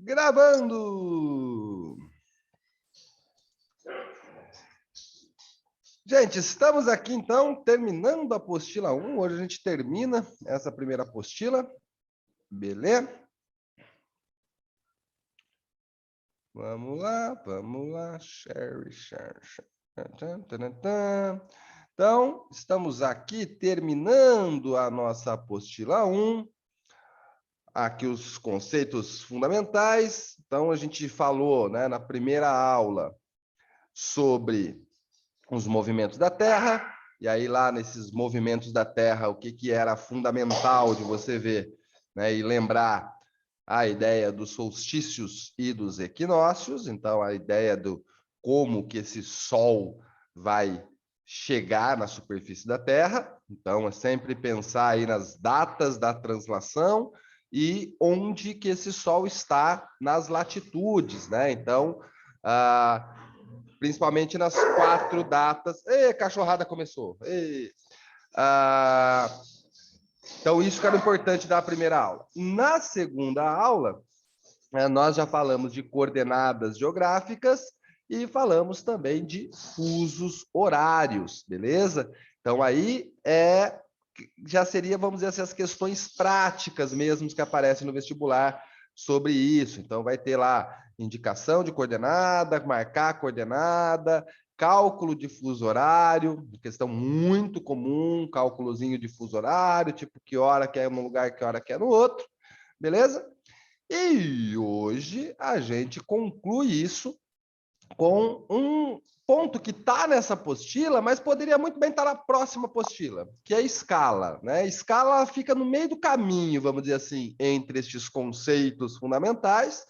Gravando! Gente, estamos aqui então terminando a apostila 1. Hoje a gente termina essa primeira apostila. Beleza? Vamos lá. Share. Então, estamos aqui terminando a nossa apostila 1. Aqui os conceitos fundamentais. Então, a gente falou, né, na primeira aula sobre os movimentos da Terra, e aí lá nesses movimentos da Terra, o que era fundamental de você ver, né, e lembrar a ideia dos solstícios e dos equinócios, então a ideia do como que esse Sol vai chegar na superfície da Terra, então é sempre pensar aí nas datas da translação e onde que esse Sol está nas latitudes, né? Então, principalmente nas 4 datas. Ei, cachorrada começou. Ei. Então, isso que era importante da primeira aula. Na segunda aula, nós já falamos de coordenadas geográficas e falamos também de fusos horários, beleza? Então, aí já seria, vamos dizer assim, as questões práticas mesmo que aparecem no vestibular sobre isso. Então, vai ter lá indicação de coordenada, marcar a coordenada, cálculo de fuso horário, questão muito comum, cálculozinho de fuso horário, tipo que hora que é num lugar, que hora que é no outro, beleza? E hoje a gente conclui isso com um ponto que está nessa apostila, mas poderia muito bem estar na próxima apostila, que é a escala, né? A escala fica no meio do caminho, vamos dizer assim, entre estes conceitos fundamentais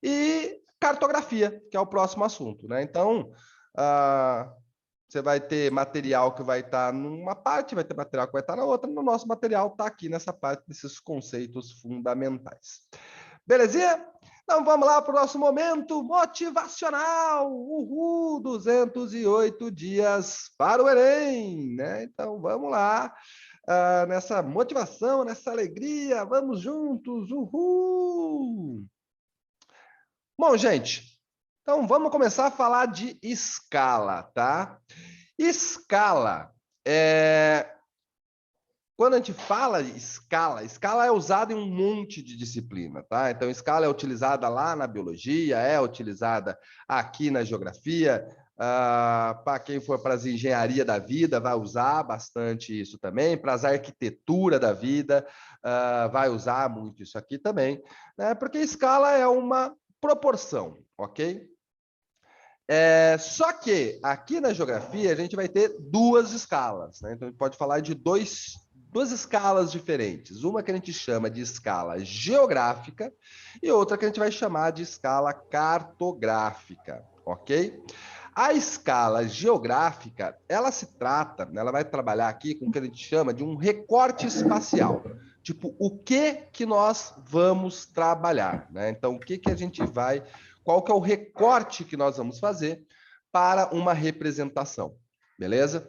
e cartografia, que é o próximo assunto, né? Então, você vai ter material que vai estar numa parte, vai ter material que vai estar na outra. No nosso material está aqui nessa parte desses conceitos fundamentais. Belezinha? Então vamos lá para o nosso momento motivacional. Uhul, 208 dias para o Enem, né? Então vamos lá, nessa motivação, nessa alegria, vamos juntos, uhul! Bom, gente, então vamos começar a falar de escala, tá? Escala Quando a gente fala de escala, escala é usada em um monte de disciplina, tá? Então, escala é utilizada lá na biologia, é utilizada aqui na geografia. Para quem for para as engenharia da vida, vai usar bastante isso também. Para as arquitetura da vida, vai usar muito isso aqui também, né? Porque escala é uma proporção, ok? Só que aqui na geografia a gente vai ter 2 escalas, né? Então a gente pode falar de duas escalas diferentes. Uma que a gente chama de escala geográfica e outra que a gente vai chamar de escala cartográfica, ok? A escala geográfica, ela se trata, ela vai trabalhar aqui com o que a gente chama de um recorte espacial. Tipo, o que nós vamos trabalhar, né? Então, qual que é o recorte que nós vamos fazer para uma representação, beleza?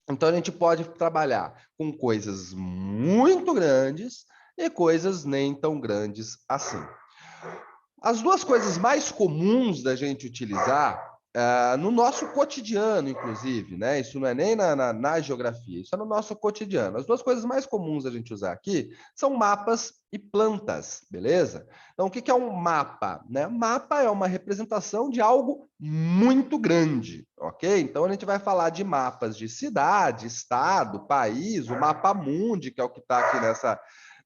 Então, a gente pode trabalhar com coisas muito grandes e coisas nem tão grandes assim. As 2 coisas mais comuns da gente utilizar no nosso cotidiano, inclusive, né? Isso não é nem na geografia, isso é no nosso cotidiano. As 2 coisas mais comuns da gente usar aqui são mapas e plantas, beleza? Então, o que é um mapa, né? Mapa é uma representação de algo muito grande, ok? Então, a gente vai falar de mapas de cidade, estado, país, o mapa mundi, que é o que está aqui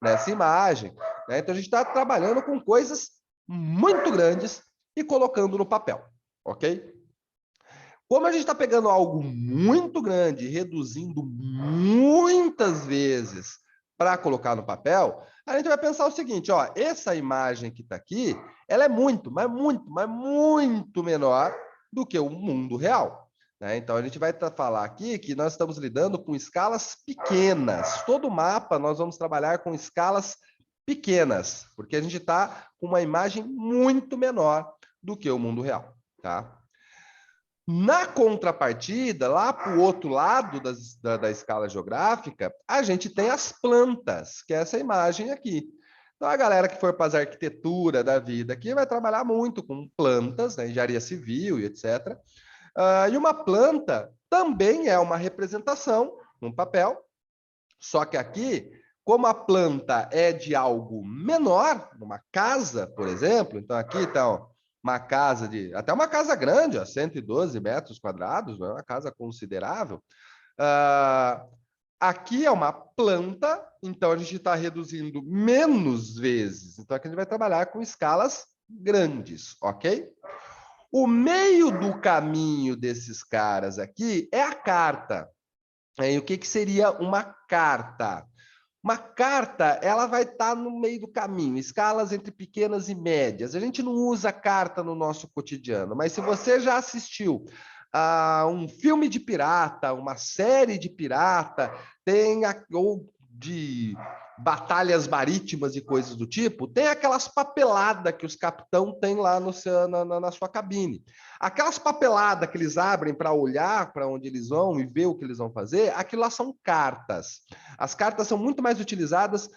nessa imagem, né? Então, a gente está trabalhando com coisas muito grandes e colocando no papel, ok? Como a gente está pegando algo muito grande e reduzindo muitas vezes para colocar no papel, a gente vai pensar o seguinte, ó, essa imagem que está aqui, ela é muito menor do que o mundo real, né? Então, a gente vai falar aqui que nós estamos lidando com escalas pequenas. Todo mapa nós vamos trabalhar com escalas pequenas, porque a gente está com uma imagem muito menor do que o mundo real, tá? Na contrapartida, lá para o outro lado da escala geográfica, a gente tem as plantas, que é essa imagem aqui. Então, a galera que for para as arquitetura da vida aqui vai trabalhar muito com plantas, né, engenharia civil e etc. E uma planta também é uma representação, um papel, só que aqui, como a planta é de algo menor, uma casa, por exemplo, então aqui está uma casa até uma casa grande, ó, 112 metros quadrados, é uma casa considerável. Uh, Aqui é uma planta, então a gente está reduzindo menos vezes. Então aqui a gente vai trabalhar com escalas grandes, ok? O meio do caminho desses caras aqui é a carta. E o que, que seria uma carta? Uma carta, ela vai estar no meio do caminho, escalas entre pequenas e médias. A gente não usa carta no nosso cotidiano, mas se você já assistiu a um filme de pirata, uma série de pirata, ou de batalhas marítimas e coisas do tipo, tem aquelas papeladas que os capitão têm lá no seu, na sua cabine. Aquelas papeladas que eles abrem para olhar para onde eles vão e ver o que eles vão fazer, aquilo lá são cartas. As cartas são muito mais utilizadas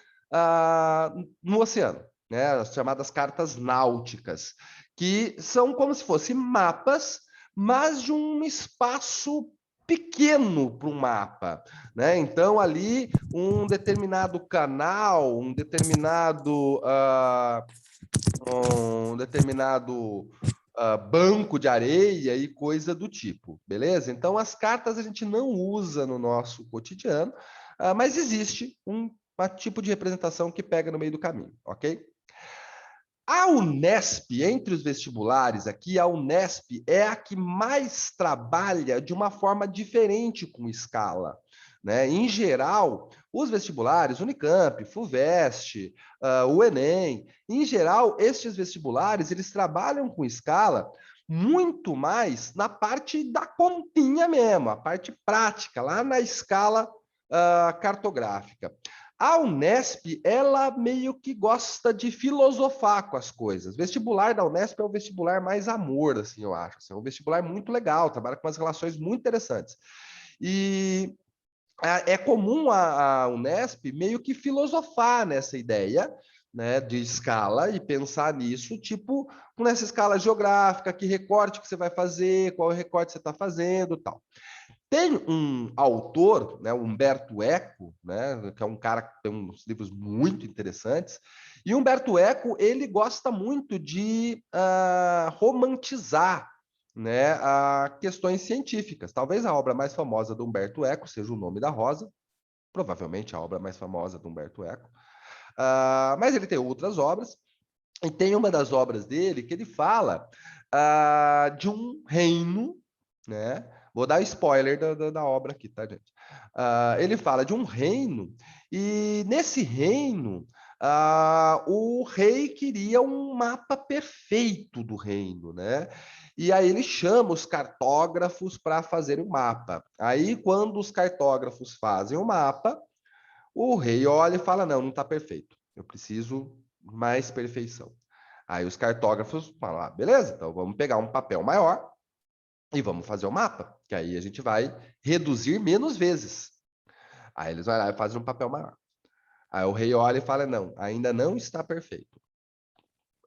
no oceano, né? As chamadas cartas náuticas, que são como se fossem mapas, mas de um espaço pequeno para um mapa, né? Então ali um determinado canal, um determinado banco de areia e coisa do tipo, beleza? Então as cartas a gente não usa no nosso cotidiano, mas existe um tipo de representação que pega no meio do caminho, ok? A Unesp, entre os vestibulares aqui, a Unesp é a que mais trabalha de uma forma diferente com escala, né? Em geral, os vestibulares, Unicamp, FUVEST, o Enem, em geral, estes vestibulares, eles trabalham com escala muito mais na parte da continha mesmo, a parte prática, lá na escala cartográfica. A Unesp, ela meio que gosta de filosofar com as coisas. O vestibular da Unesp é o vestibular mais amor, assim, eu acho. Assim, é um vestibular muito legal, trabalha com umas relações muito interessantes. E é comum a Unesp meio que filosofar nessa ideia, né, de escala e pensar nisso, tipo, nessa escala geográfica, que recorte que você vai fazer, qual recorte você está fazendo, tal. Tem um autor, né, Humberto Eco, né, que é um cara que tem uns livros muito interessantes, e Humberto Eco ele gosta muito de romantizar, né, questões científicas. Talvez a obra mais famosa do Humberto Eco seja O Nome da Rosa, provavelmente a obra mais famosa do Humberto Eco, mas ele tem outras obras, e tem uma das obras dele que ele fala de um reino, né? Vou dar spoiler da obra aqui, tá, gente? Ele fala de um reino, e nesse reino, o rei queria um mapa perfeito do reino, né? E aí ele chama os cartógrafos para fazer o mapa. Aí, quando os cartógrafos fazem o mapa, o rei olha e fala: não, não está perfeito. Eu preciso mais perfeição. Aí os cartógrafos falam: beleza, então vamos pegar um papel maior e vamos fazer o mapa, que aí a gente vai reduzir menos vezes. Aí eles vão lá e fazem um papel maior. Aí o rei olha e fala: não, ainda não está perfeito.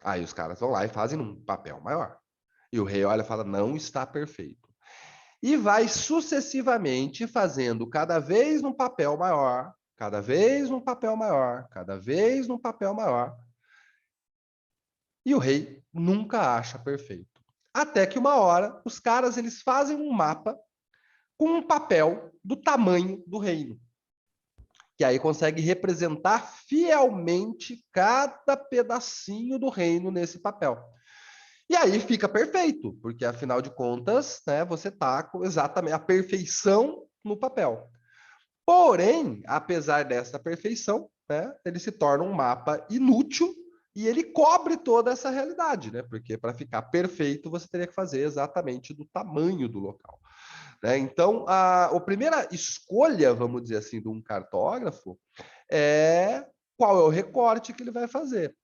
Aí os caras vão lá e fazem um papel maior. E o rei olha e fala: não está perfeito. E vai sucessivamente fazendo cada vez num papel maior, cada vez num papel maior, cada vez num papel maior. E o rei nunca acha perfeito. Até que uma hora, os caras eles fazem um mapa com um papel do tamanho do reino, que aí consegue representar fielmente cada pedacinho do reino nesse papel. E aí fica perfeito, porque afinal de contas, né, você está com exatamente a perfeição no papel. Porém, apesar dessa perfeição, né, ele se torna um mapa inútil e ele cobre toda essa realidade, né? Porque para ficar perfeito, você teria que fazer exatamente do tamanho do local. Né? Então, a primeira escolha, vamos dizer assim, de um cartógrafo é qual é o recorte que ele vai fazer.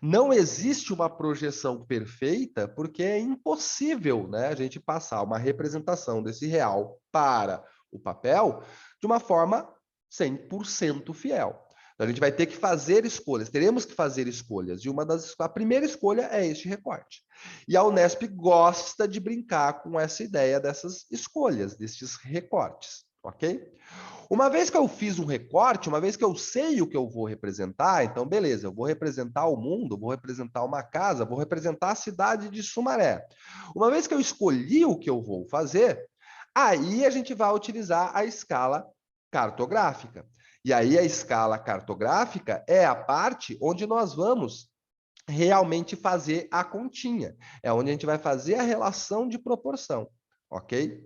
Não existe uma projeção perfeita, porque é impossível, né, a gente passar uma representação desse real para o papel de uma forma 100% fiel. Então, a gente vai ter que fazer escolhas, teremos que fazer escolhas, e a primeira escolha é este recorte. E a Unesp gosta de brincar com essa ideia dessas escolhas, desses recortes, ok? Uma vez que eu fiz um recorte, uma vez que eu sei o que eu vou representar, então beleza, eu vou representar o mundo, vou representar uma casa, vou representar a cidade de Sumaré. Uma vez que eu escolhi o que eu vou fazer, aí a gente vai utilizar a escala cartográfica. E aí a escala cartográfica é a parte onde nós vamos realmente fazer a continha. É onde a gente vai fazer a relação de proporção, ok?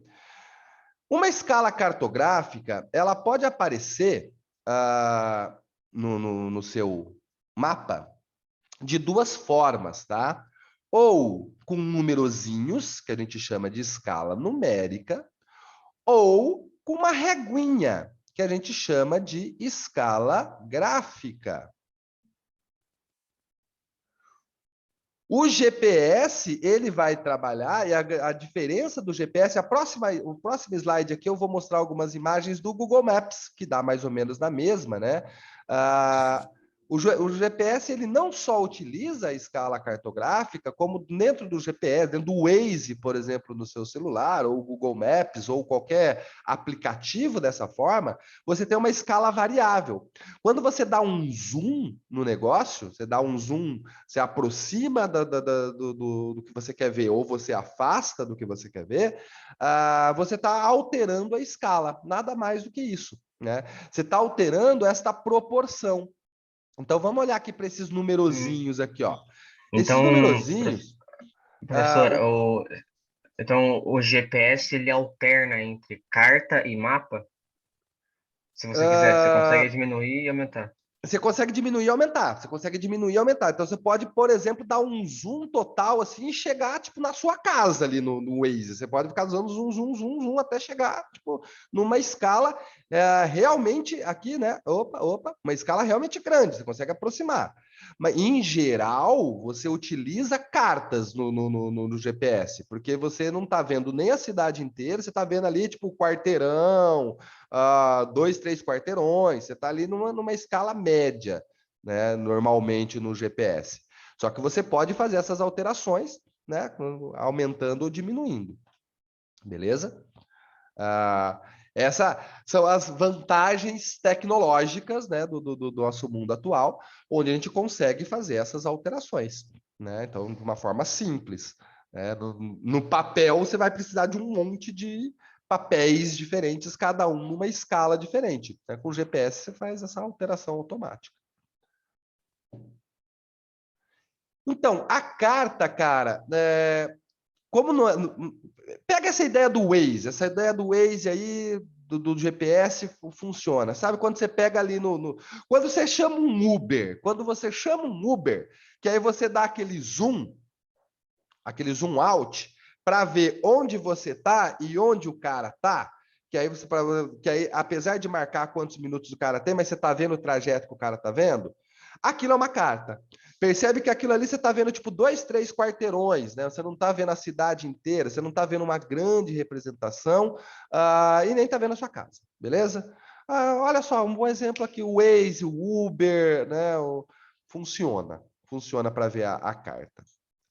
Uma escala cartográfica, ela pode aparecer no seu mapa de duas formas, tá? Ou com numerozinhos, que a gente chama de escala numérica, ou com uma reguinha, que a gente chama de escala gráfica. O GPS, ele vai trabalhar, e a diferença do GPS, o próximo slide aqui eu vou mostrar algumas imagens do Google Maps, que dá mais ou menos na mesma, né? O GPS, ele não só utiliza a escala cartográfica, como dentro do GPS, dentro do Waze, por exemplo, no seu celular, ou Google Maps, ou qualquer aplicativo dessa forma, você tem uma escala variável. Quando você dá um zoom no negócio, você dá um zoom, você aproxima do que você quer ver, ou você afasta do que você quer ver, você está alterando a escala, nada mais do que isso, né? Você está alterando esta proporção. Então, vamos olhar aqui para esses Hum. numerozinhos aqui, ó. Esses Então, numerozinhos, professor, então o GPS ele alterna entre carta e mapa? Se você quiser, você consegue ah, diminuir e aumentar. você consegue diminuir e aumentar. Você consegue diminuir e aumentar. Então, você pode, por exemplo, dar um zoom total assim e chegar, tipo, na sua casa ali no Waze. Você pode ficar usando zoom, zoom, zoom, zoom até chegar, tipo, numa escala realmente aqui, né? Opa, uma escala realmente grande. Você consegue aproximar. Mas, em geral, você utiliza cartas no GPS, porque você não está vendo nem a cidade inteira, você está vendo ali, tipo, o quarteirão, 2, 3 quarteirões, você está ali numa escala média, né, normalmente no GPS. Só que você pode fazer essas alterações, né, aumentando ou diminuindo, beleza? Essas são as vantagens tecnológicas, né, do nosso mundo atual, onde a gente consegue fazer essas alterações, né? Então, de uma forma simples. Né? No papel, você vai precisar de um monte de papéis diferentes, cada um numa escala diferente. Né? Com o GPS, você faz essa alteração automática. Então, a carta, cara, como pega essa ideia do Waze, essa ideia do Waze aí, do GPS funciona. Sabe quando você pega ali quando você chama um Uber, quando você chama um Uber, que aí você dá aquele zoom out, para ver onde você está e onde o cara está, que aí, apesar de marcar quantos minutos o cara tem, mas você está vendo o trajeto que o cara está vendo, aquilo é uma carta. Percebe que aquilo ali você está vendo tipo 2, 3 quarteirões, né? Você não está vendo a cidade inteira, você não está vendo uma grande representação e nem está vendo a sua casa, beleza? Olha só, um bom exemplo aqui, o Waze, o Uber, né? Funciona para ver a carta.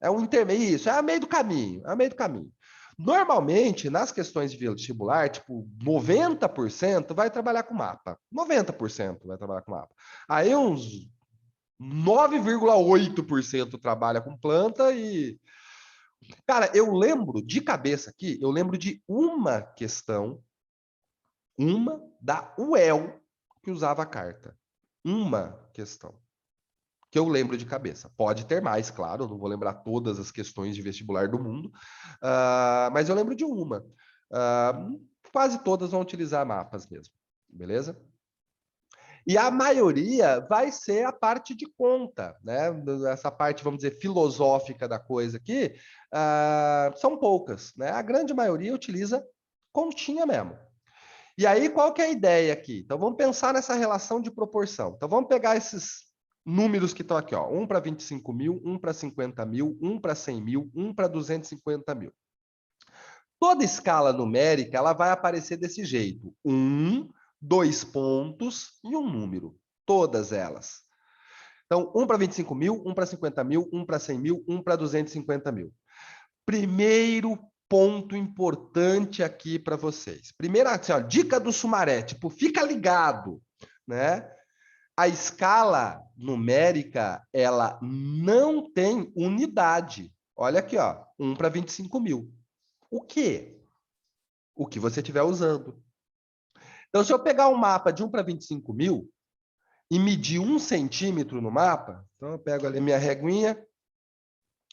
É um intermeio, isso, é a meio do caminho, é a meio do caminho. Normalmente, nas questões de vestibular, tipo, 90% vai trabalhar com mapa. 90% vai trabalhar com mapa. Aí uns 9,8% trabalha com planta e... Cara, eu lembro de cabeça aqui, eu lembro de uma questão, uma da UEL, que usava a carta. Uma questão que eu lembro de cabeça. Pode ter mais, claro, eu não vou lembrar todas as questões de vestibular do mundo, mas eu lembro de uma. Quase todas vão utilizar mapas mesmo, beleza? E a maioria vai ser a parte de conta, né? Essa parte, vamos dizer, filosófica da coisa aqui, são poucas, né? A grande maioria utiliza continha mesmo. E aí, qual que é a ideia aqui? Então, vamos pensar nessa relação de proporção. Então, vamos pegar esses números que estão aqui, ó. Um para 25 mil, um para 50 mil, um para 100 mil, um para 250 mil. Toda escala numérica, ela vai aparecer desse jeito. 1, 2 pontos e um número. Todas elas. Então, 1 para 25 mil, 1 para 50 mil, 1 para 100 mil, 1 para 250 mil. Primeiro ponto importante aqui para vocês. Primeira, assim, ó, dica do Sumaré, tipo, fica ligado, né? A escala numérica, ela não tem unidade. Olha aqui, ó, 1 para 25 mil. O quê? O que você estiver usando. Então, se eu pegar um mapa de 1 para 25 mil e medir 1 centímetro no mapa, então eu pego ali minha reguinha,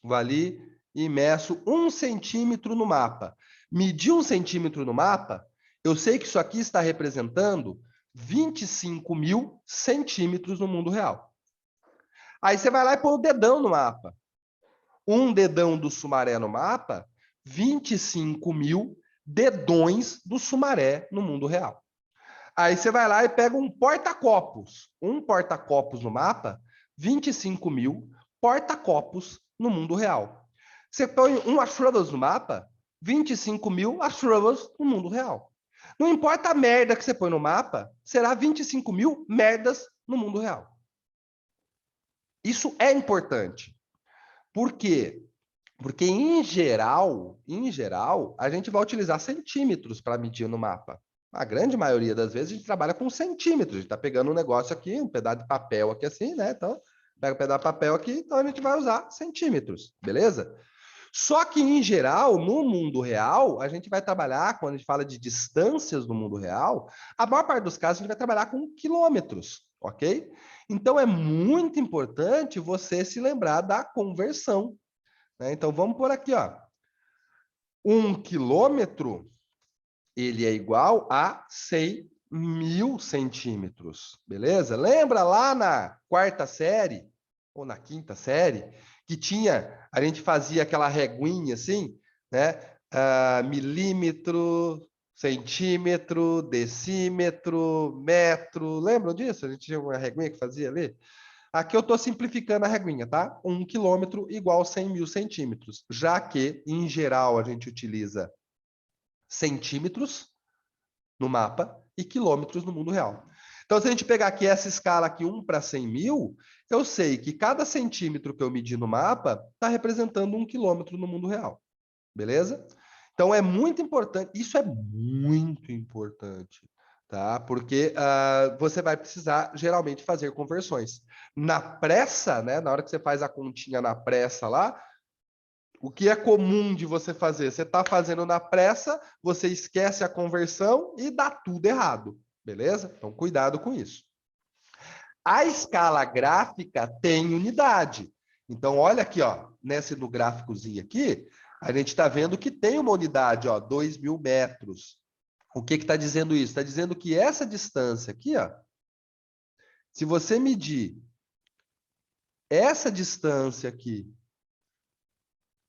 vou ali e meço 1 centímetro no mapa. Medir 1 centímetro no mapa, eu sei que isso aqui está representando 25 mil centímetros no mundo real. Aí você vai lá e põe o dedão no mapa. Um dedão do Sumaré no mapa, 25 mil dedões do Sumaré no mundo real. Aí você vai lá e pega um porta-copos. Um porta-copos no mapa, 25 mil porta-copos no mundo real. Você põe um Ashrubas no mapa, 25 mil Ashrubas no mundo real. Não importa a merda que você põe no mapa, será 25 mil merdas no mundo real. Isso é importante. Por quê? Porque, em geral, a gente vai utilizar centímetros para medir no mapa. A grande maioria das vezes a gente trabalha com centímetros. A gente está pegando um negócio aqui, um pedaço de papel aqui assim, né? Então, pega um pedaço de papel aqui, então a gente vai usar centímetros, beleza? Só que, em geral, no mundo real, a gente vai trabalhar, quando a gente fala de distâncias no mundo real, a maior parte dos casos a gente vai trabalhar com quilômetros, ok? Então, é muito importante você se lembrar da conversão, né? Então, vamos por aqui, ó. 1 quilômetro, ele é igual a 100 mil centímetros, beleza? Lembra lá na quarta série, ou na quinta série, que tinha, a gente fazia aquela reguinha assim, né? Milímetro, centímetro, decímetro, metro, lembram disso? A gente tinha uma reguinha que fazia ali? Aqui eu estou simplificando a reguinha, tá? 1 quilômetro igual a 100 mil centímetros, já que, em geral, a gente utiliza centímetros no mapa e quilômetros no mundo real. Então, se a gente pegar aqui essa escala aqui, 1 para 100 mil, eu sei que cada centímetro que eu medir no mapa está representando 1 quilômetro no mundo real. Beleza? Então, é muito importante, isso é muito importante, tá? Porque você vai precisar, geralmente, fazer conversões. Na pressa, né? Na hora que você faz a continha na pressa lá, o que é comum de você fazer? Você está fazendo na pressa, você esquece a conversão e dá tudo errado, beleza? Então, cuidado com isso. A escala gráfica tem unidade. Então, olha aqui, ó, no gráficozinho aqui, a gente está vendo que tem uma unidade, ó, 2.000 metros. O que está dizendo isso? Está dizendo que essa distância aqui, ó, se você medir essa distância aqui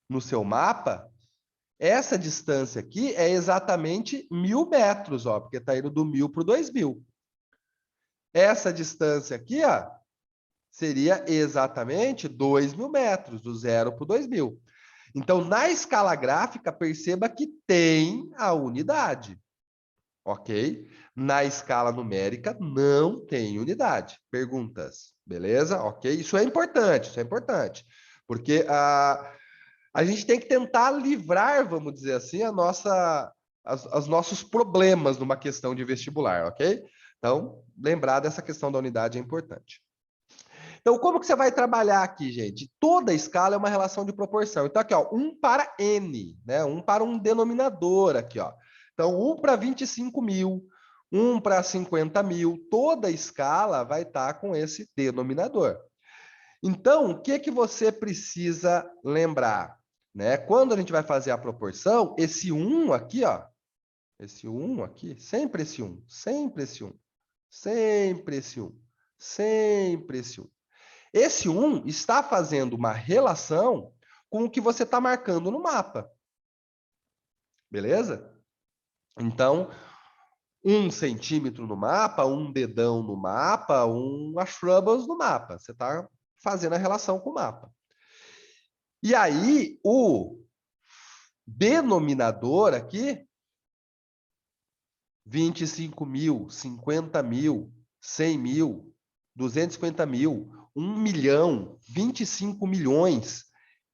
no seu mapa, essa distância aqui é exatamente 1.000 metros, ó, porque está indo do 1.000 para o 2.000. Essa distância aqui, ó, seria exatamente 2.000 metros, do 0 para o 2.000. Então, na escala gráfica, perceba que tem a unidade, ok? Na escala numérica, não tem unidade. Perguntas, beleza? Ok? Isso é importante, porque a gente tem que tentar livrar, vamos dizer assim, os nossos problemas numa questão de vestibular, ok? Então, lembrar dessa questão da unidade é importante. Então, como que você vai trabalhar aqui, gente? Toda escala é uma relação de proporção. Então, aqui, ó, 1 para n, né? 1 para um denominador aqui, ó. Então, 1 para 25 mil, 1 para 50 mil, toda escala vai estar com esse denominador. Então, o que que você precisa lembrar? Né? Quando a gente vai fazer a proporção, esse 1 aqui, ó, esse 1 aqui, sempre esse 1, sempre esse 1, sempre esse 1, sempre esse 1. Esse 1 está fazendo uma relação com o que você está marcando no mapa. Beleza? Então, 1 centímetro no mapa, um dedão no mapa, um Ashrubas no mapa. Você está fazendo a relação com o mapa. E aí, o denominador aqui, 25 mil, 50 mil, 100 mil, 250 mil, 1 milhão, 25 milhões.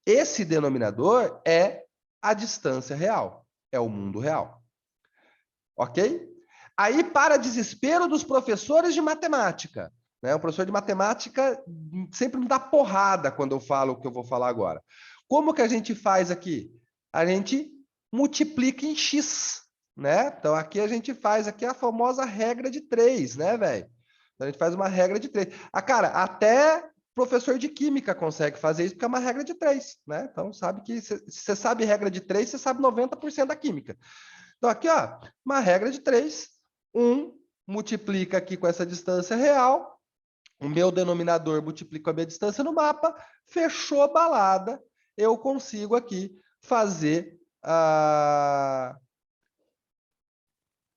Esse denominador é a distância real, é o mundo real. Ok? Aí, para desespero dos professores de matemática, né? O professor de matemática sempre me dá porrada quando eu falo o que eu vou falar agora. Como que a gente faz aqui? A gente multiplica em x, né? Então, aqui a gente faz aqui a famosa regra de 3, né, velho? Então, a gente faz uma regra de 3. Ah, cara, até professor de química consegue fazer isso, porque é uma regra de 3, né? Então, sabe que se você sabe regra de 3, você sabe 90% da química. Então, aqui, ó, uma regra de 3. 1 multiplica aqui com essa distância real. O meu denominador multiplica com a minha distância no mapa. Fechou a balada. Eu consigo aqui fazer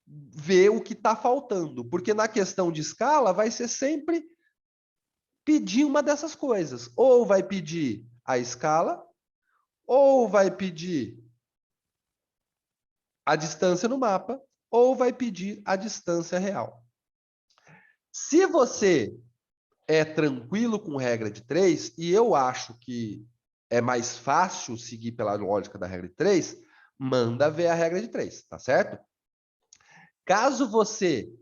ver o que está faltando. Porque na questão de escala vai ser sempre pedir uma dessas coisas. Ou vai pedir a escala, ou vai pedir a distância no mapa, ou vai pedir a distância real. Se você é tranquilo com regra de 3, e eu acho que é mais fácil seguir pela lógica da regra de 3, manda ver a regra de 3, tá certo? Caso você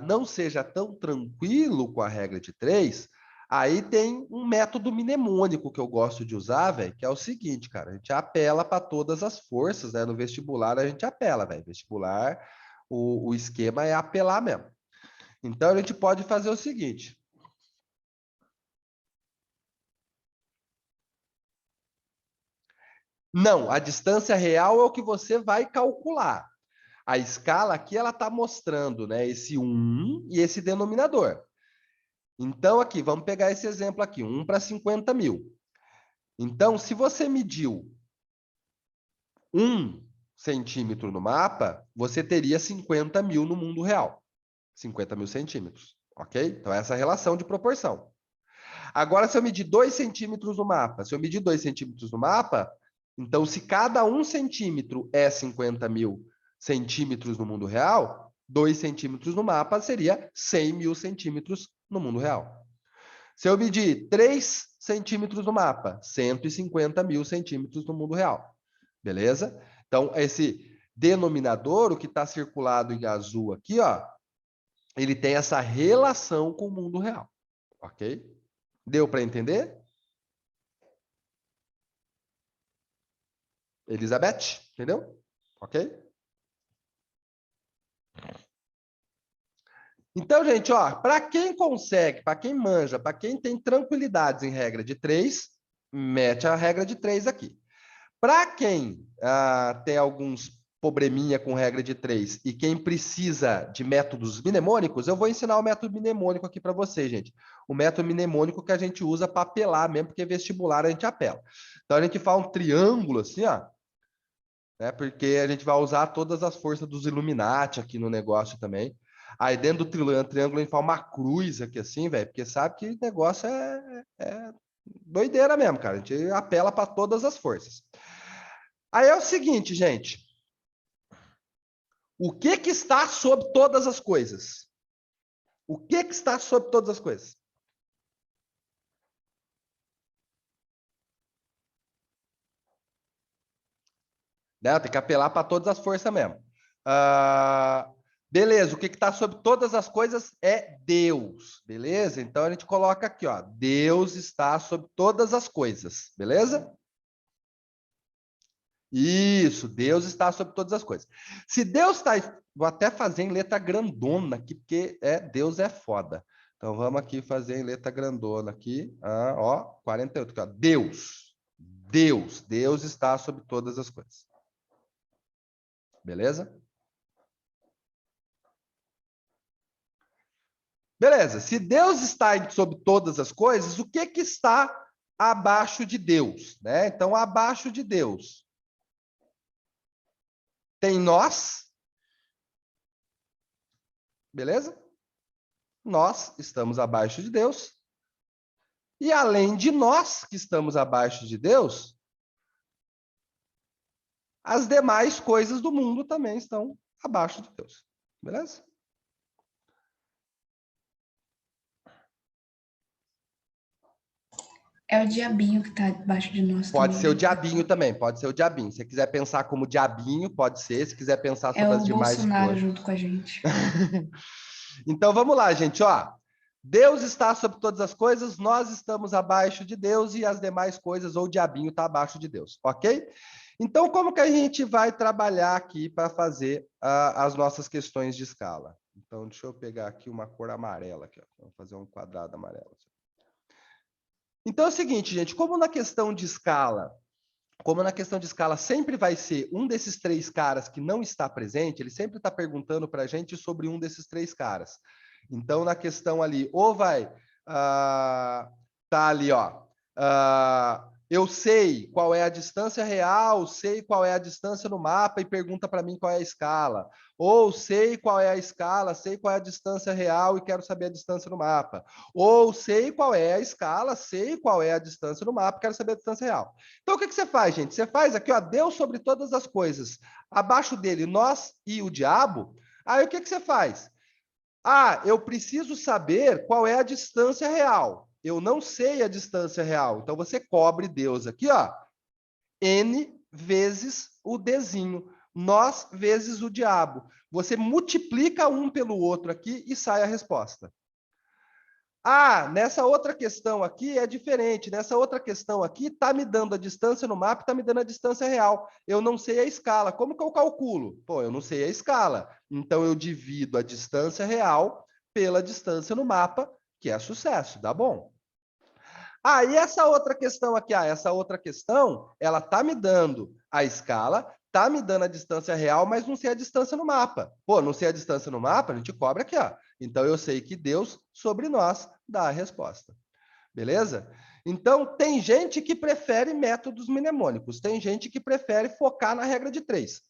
não seja tão tranquilo com a regra de 3, aí tem um método mnemônico que eu gosto de usar, velho, que é o seguinte, cara, a gente apela para todas as forças, né? No vestibular a gente apela, velho. Vestibular, o esquema é apelar mesmo. Então a gente pode fazer o seguinte. Não, a distância real é o que você vai calcular. A escala aqui ela está mostrando, né, esse 1 e esse denominador. Então, aqui, vamos pegar esse exemplo aqui, 1 para 50 mil. Então, se você mediu 1 centímetro no mapa, você teria 50 mil no mundo real. 50 mil centímetros, ok? Então, essa é a relação de proporção. Agora, se eu medir 2 centímetros no mapa, então, se cada 1 centímetro é 50 mil centímetros no mundo real, 2 centímetros no mapa seria 100 mil centímetros no mundo real. Se eu medir 3 centímetros no mapa, 150 mil centímetros no mundo real. Beleza? Então, esse denominador, o que está circulado em azul aqui, ó, ele tem essa relação com o mundo real. Ok? Deu para entender? Elizabeth, entendeu? Ok? Então, gente, ó, para quem consegue, para quem manja, para quem tem tranquilidades em regra de 3, mete a regra de 3 aqui. Para quem tem alguns probleminha com regra de 3 e quem precisa de métodos mnemônicos, eu vou ensinar o método mnemônico aqui para vocês, gente. O método mnemônico que a gente usa para apelar mesmo, porque vestibular a gente apela. Então, a gente faz um triângulo assim, ó, né? Porque a gente vai usar todas as forças dos Illuminati aqui no negócio também. Aí dentro do triângulo a gente faz uma cruz aqui assim, velho, porque sabe que o negócio é doideira mesmo, cara. A gente apela para todas as forças. Aí é o seguinte, gente. O que que está sobre todas as coisas? O que que está sobre todas as coisas? Né? Tem que apelar para todas as forças mesmo. Beleza, o que está sobre todas as coisas é Deus, beleza? Então a gente coloca aqui, ó, Deus está sobre todas as coisas, beleza? Isso, Deus está sobre todas as coisas. Se Deus está, vou até fazer em letra grandona aqui, porque Deus é foda. Então vamos aqui fazer em letra grandona aqui, ó, 48, aqui, ó, Deus está sobre todas as coisas. Beleza? Beleza, se Deus está sobre todas as coisas, o que que está abaixo de Deus, né? Então, abaixo de Deus tem nós, beleza? Nós estamos abaixo de Deus. E além de nós que estamos abaixo de Deus, as demais coisas do mundo também estão abaixo de Deus, beleza? É o diabinho que está debaixo de nós Pode também, ser o né? diabinho também, pode ser o diabinho. Se você quiser pensar como diabinho, pode ser. Se quiser pensar É sobre as o demais Bolsonaro coisas. junto com a gente. Então vamos lá, gente, ó. Deus está sobre todas as coisas, nós estamos abaixo de Deus e as demais coisas, ou o diabinho está abaixo de Deus, ok? Então, como que a gente vai trabalhar aqui para fazer as nossas questões de escala? Então, deixa eu pegar aqui uma cor amarela, aqui, ó. Vou fazer um quadrado amarelo. Então é o seguinte, gente, como na questão de escala sempre vai ser um desses três caras que não está presente, ele sempre está perguntando para a gente sobre um desses três caras. Então, na questão ali, ou vai tá ali, ó, eu sei qual é a distância real, sei qual é a distância no mapa e pergunta para mim qual é a escala. Ou sei qual é a escala, sei qual é a distância real e quero saber a distância no mapa. Ou sei qual é a escala, sei qual é a distância no mapa, quero saber a distância real. Então, o que você faz, gente? Você faz aqui, ó, Deus sobre todas as coisas. Abaixo dele, nós e o diabo. Aí, o que você faz? Eu preciso saber qual é a distância real. Eu não sei a distância real. Então, você cobre Deus aqui, ó, N vezes o Dzinho. Nós vezes o diabo. Você multiplica um pelo outro aqui e sai a resposta. Nessa outra questão aqui é diferente. Nessa outra questão aqui, está me dando a distância no mapa, está me dando a distância real. Eu não sei a escala. Como que eu calculo? Pô, eu não sei a escala. Então, eu divido a distância real pela distância no mapa, que é sucesso, dá bom. E essa outra questão aqui, essa outra questão, ela está me dando a escala, está me dando a distância real, mas não sei a distância no mapa. Pô, não sei a distância no mapa, a gente cobra aqui, ó. Então, eu sei que Deus, sobre nós, dá a resposta. Beleza? Então, tem gente que prefere métodos mnemônicos, tem gente que prefere focar na regra de 3.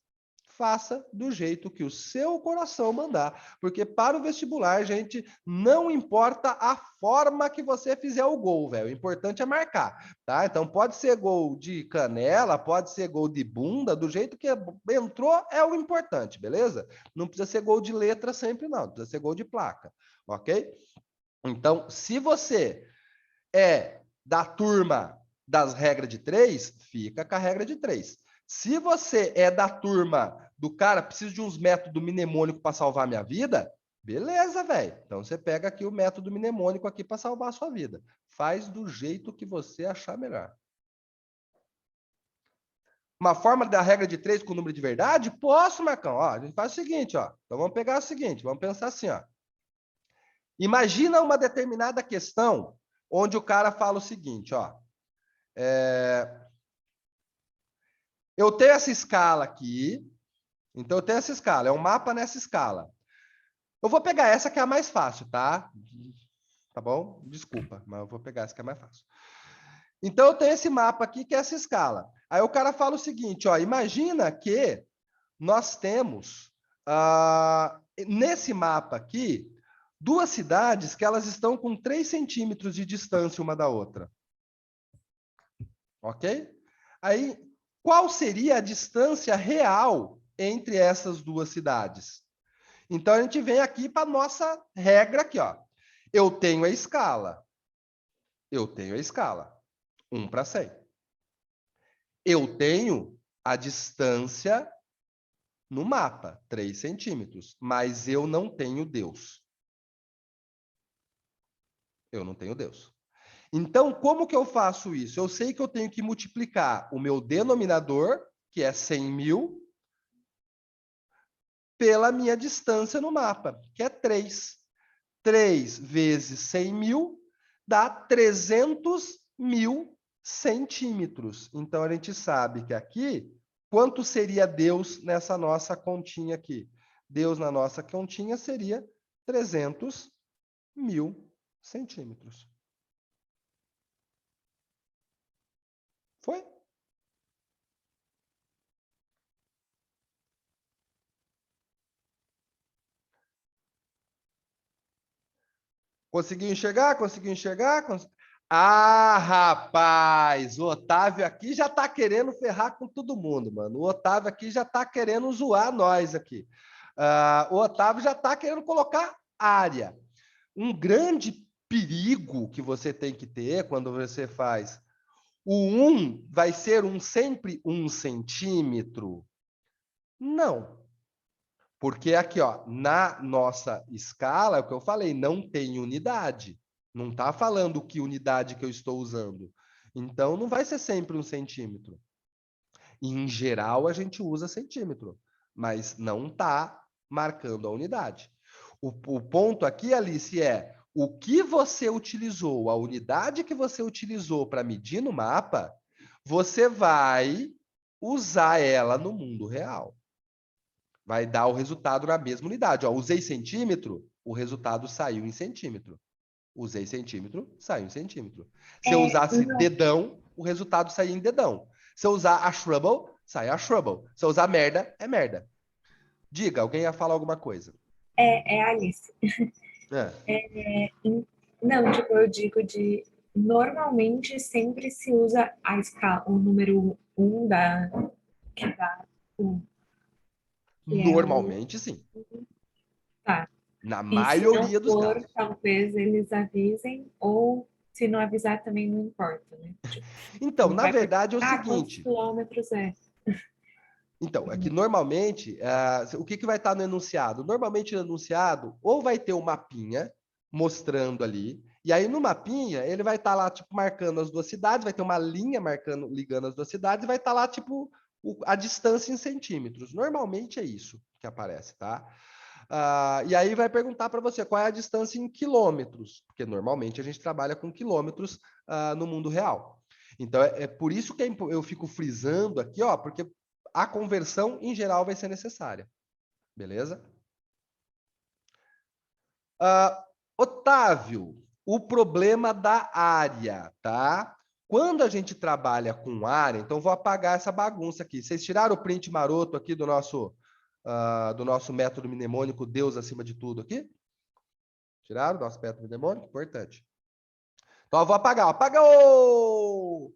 Faça do jeito que o seu coração mandar, porque para o vestibular, gente, não importa a forma que você fizer o gol, velho. O importante é marcar, tá? Então pode ser gol de canela, pode ser gol de bunda, do jeito que entrou é o importante, beleza? Não precisa ser gol de letra sempre, não. Precisa ser gol de placa, ok? Então, se você é da turma das regras de 3, fica com a regra de 3. Se você é da turma do cara, preciso de uns métodos mnemônicos para salvar minha vida, beleza, velho. Então você pega aqui o método mnemônico aqui para salvar a sua vida. Faz do jeito que você achar melhor. Uma forma da regra de 3 com número de verdade? Posso, Marcão. Ó, a gente faz o seguinte, ó. Então vamos pegar o seguinte, vamos pensar assim, ó. Imagina uma determinada questão onde o cara fala o seguinte, ó. Eu tenho essa escala aqui, então eu tenho essa escala, é um mapa nessa escala. Eu vou pegar essa que é a mais fácil, tá? Tá bom? Desculpa, mas eu vou pegar essa que é a mais fácil. Então eu tenho esse mapa aqui que é essa escala. Aí o cara fala o seguinte, ó, imagina que nós temos nesse mapa aqui duas cidades que elas estão com 3 centímetros de distância uma da outra. Ok? Aí, qual seria a distância real entre essas duas cidades? Então, a gente vem aqui para a nossa regra aqui, ó. Eu tenho a escala. Eu tenho a escala. 1 para 100. Eu tenho a distância no mapa, 3 centímetros. Mas eu não tenho Deus. Eu não tenho Deus. Então, como que eu faço isso? Eu sei que eu tenho que multiplicar o meu denominador, que é 100.000, pela minha distância no mapa, que é 3. 3 vezes 100.000 dá 300.000 centímetros. Então, a gente sabe que aqui, quanto seria Deus nessa nossa continha aqui? Deus na nossa continha seria 300.000 centímetros. Foi? Conseguiu enxergar? Conseguiu enxergar? Rapaz, o Otávio aqui já tá querendo ferrar com todo mundo, mano. O Otávio aqui já tá querendo zoar nós aqui. O Otávio já tá querendo colocar área. Um grande perigo que você tem que ter quando você faz o 1 vai ser sempre 1 centímetro? Não. Porque aqui, ó, na nossa escala, é o que eu falei, não tem unidade. Não está falando que unidade que eu estou usando. Então, não vai ser sempre 1 centímetro. Em geral, a gente usa centímetro, mas não está marcando a unidade. O ponto aqui, Alice, é o que você utilizou, a unidade que você utilizou para medir no mapa, você vai usar ela no mundo real. Vai dar o resultado na mesma unidade. Ó, usei centímetro, o resultado saiu em centímetro. Usei centímetro, saiu em centímetro. Se eu usasse dedão, o resultado saía em dedão. Se eu usar a shrubble, sai a shrubble. Se eu usar merda, é merda. Diga, alguém ia falar alguma coisa? É Alice. Não, tipo, eu digo de... Normalmente sempre se usa a escala, o número 1 que dá 1, que é o... Normalmente, sim. Tá. Na E se não maioria dos for, casos. talvez eles avisem, ou se não avisar também não importa, né? Tipo, Então, não na vai verdade, é o perguntar quantos seguinte. quilômetros é. Então, é que normalmente, o que vai estar no enunciado? Normalmente no enunciado, ou vai ter um mapinha mostrando ali, e aí no mapinha ele vai estar lá, tipo, marcando as duas cidades, vai ter uma linha marcando, ligando as duas cidades, e vai estar lá, tipo, a distância em centímetros. Normalmente é isso que aparece, tá? E aí vai perguntar para você qual é a distância em quilômetros, porque normalmente a gente trabalha com quilômetros no mundo real. Então, é por isso que eu fico frisando aqui, ó, porque a conversão, em geral, vai ser necessária. Beleza? Otávio, o problema da área, tá? Quando a gente trabalha com área, então vou apagar essa bagunça aqui. Vocês tiraram o print maroto aqui do nosso método mnemônico Deus acima de tudo aqui? Tiraram o nosso método mnemônico? Importante. Então eu vou apagar. Apagou!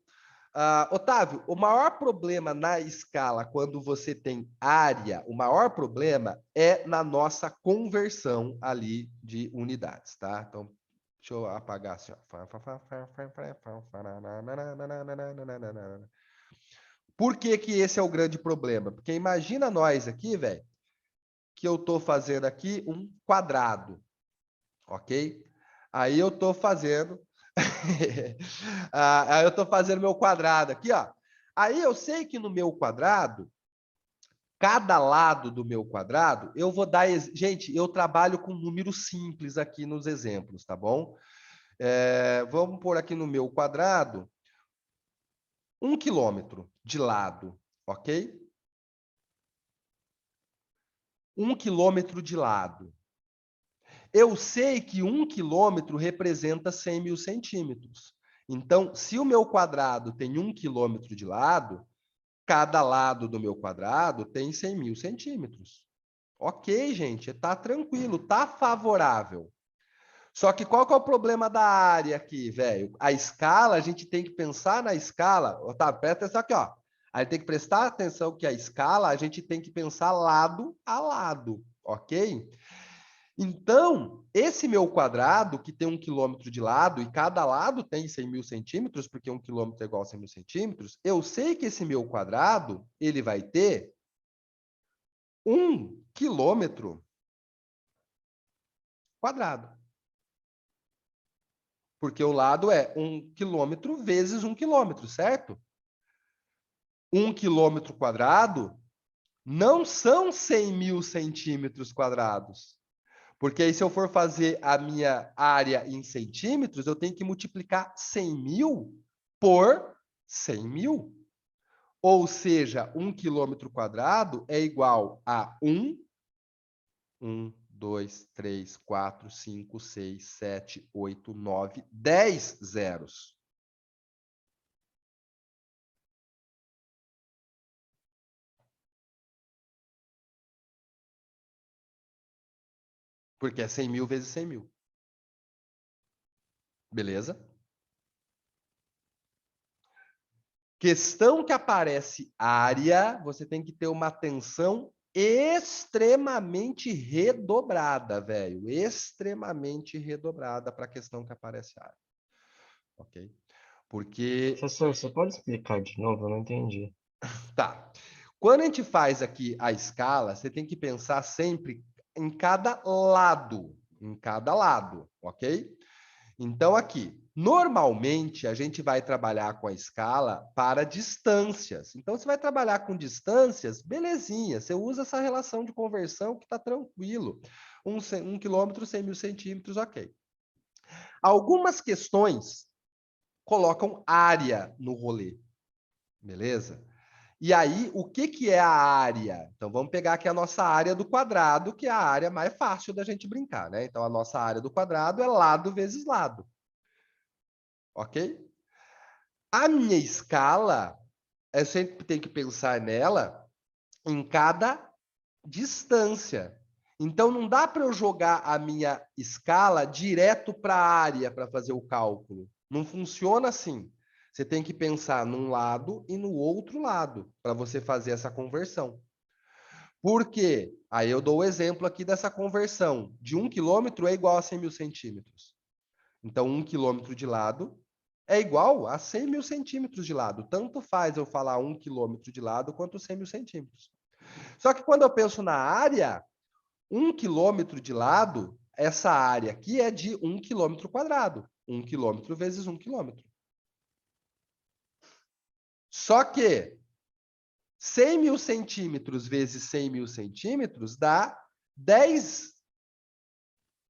Otávio, o maior problema na escala, quando você tem área, o maior problema é na nossa conversão ali de unidades, tá? Então, deixa eu apagar assim, ó. Por que que esse é o grande problema? Porque imagina nós aqui, velho, que eu tô fazendo aqui um quadrado, ok? Aí eu tô fazendo aí eu estou fazendo meu quadrado aqui, ó. Aí eu sei que no meu quadrado, cada lado do meu quadrado, eu vou dar... Gente, eu trabalho com números simples aqui nos exemplos, tá bom? Vamos pôr aqui no meu quadrado 1 quilômetro de lado, ok? 1 quilômetro de lado. Eu sei que 1 quilômetro representa 100 mil centímetros. Então, se o meu quadrado tem 1 quilômetro de lado, cada lado do meu quadrado tem 100 mil centímetros. Ok, gente, tá tranquilo, tá favorável. Só que qual que é o problema da área aqui, velho? A escala, a gente tem que pensar na escala. Otávio, presta atenção aqui, ó. Aí tem que prestar atenção que a escala, a gente tem que pensar lado a lado, ok? Então, esse meu quadrado, que tem 1 quilômetro de lado, e cada lado tem 100 mil centímetros, porque 1 quilômetro é igual a 100 mil centímetros, eu sei que esse meu quadrado, ele vai ter 1 quilômetro quadrado. Porque o lado é 1 quilômetro vezes 1 quilômetro, certo? 1 quilômetro quadrado não são 100 mil centímetros quadrados. Porque aí, se eu for fazer a minha área em centímetros, eu tenho que multiplicar 100 mil por 100 mil. Ou seja, 1 quilômetro quadrado é igual a 1, 2, 3, 4, 5, 6, 7, 8, 9, 10 zeros. Porque é 100 mil vezes 100 mil. Beleza? Questão que aparece área, você tem que ter uma atenção extremamente redobrada, velho. Extremamente redobrada para a questão que aparece a área. Ok? Porque... Professor, você pode explicar de novo? Eu não entendi. Tá. Quando a gente faz aqui a escala, você tem que pensar sempre em cada lado, ok? Então, aqui, normalmente a gente vai trabalhar com a escala para distâncias. Então, você vai trabalhar com distâncias, belezinha, você usa essa relação de conversão que está tranquilo. 1 quilômetro, 100 mil centímetros, ok. Algumas questões colocam área no rolê, beleza? E aí, o que é a área? Então, vamos pegar aqui a nossa área do quadrado, que é a área mais fácil da gente brincar, né? Então, a nossa área do quadrado é lado vezes lado. Ok? A minha escala, eu sempre tenho que pensar nela em cada distância. Então, não dá para eu jogar a minha escala direto para a área para fazer o cálculo. Não funciona assim. Você tem que pensar num lado e no outro lado para você fazer essa conversão. Por quê? Aí eu dou o exemplo aqui dessa conversão. De 1 quilômetro é igual a 100 mil centímetros. Então, 1 quilômetro de lado é igual a 100 mil centímetros de lado. Tanto faz eu falar 1 quilômetro de lado quanto 100 mil centímetros. Só que quando eu penso na área, 1 quilômetro de lado, essa área aqui é de 1 quilômetro quadrado. 1 quilômetro vezes 1 quilômetro. Só que 100 mil centímetros vezes 100 mil centímetros dá 10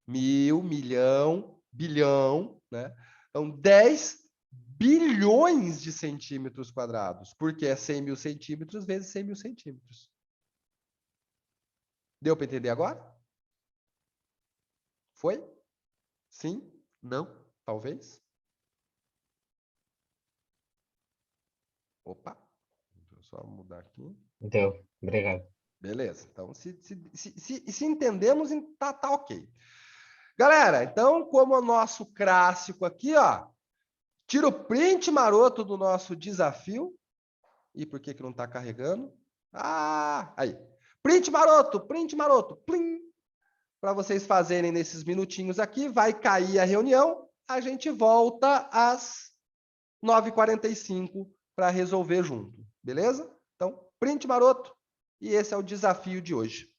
mil, milhão, bilhão, né? Então, 10 bilhões de centímetros quadrados, porque é 100 mil centímetros vezes 100 mil centímetros. Deu para entender agora? Foi? Sim? Não? Talvez? Opa, deixa eu só mudar aqui. Deu. Obrigado. Beleza. Então, se entendemos, tá ok. Galera, então, como o nosso clássico aqui, ó, tira o print maroto do nosso desafio. E por que não está carregando? Ah, aí. Print maroto, plim. Para vocês fazerem nesses minutinhos aqui, vai cair a reunião, a gente volta às 9h45 para resolver junto, beleza? Então, print maroto, e esse é o desafio de hoje.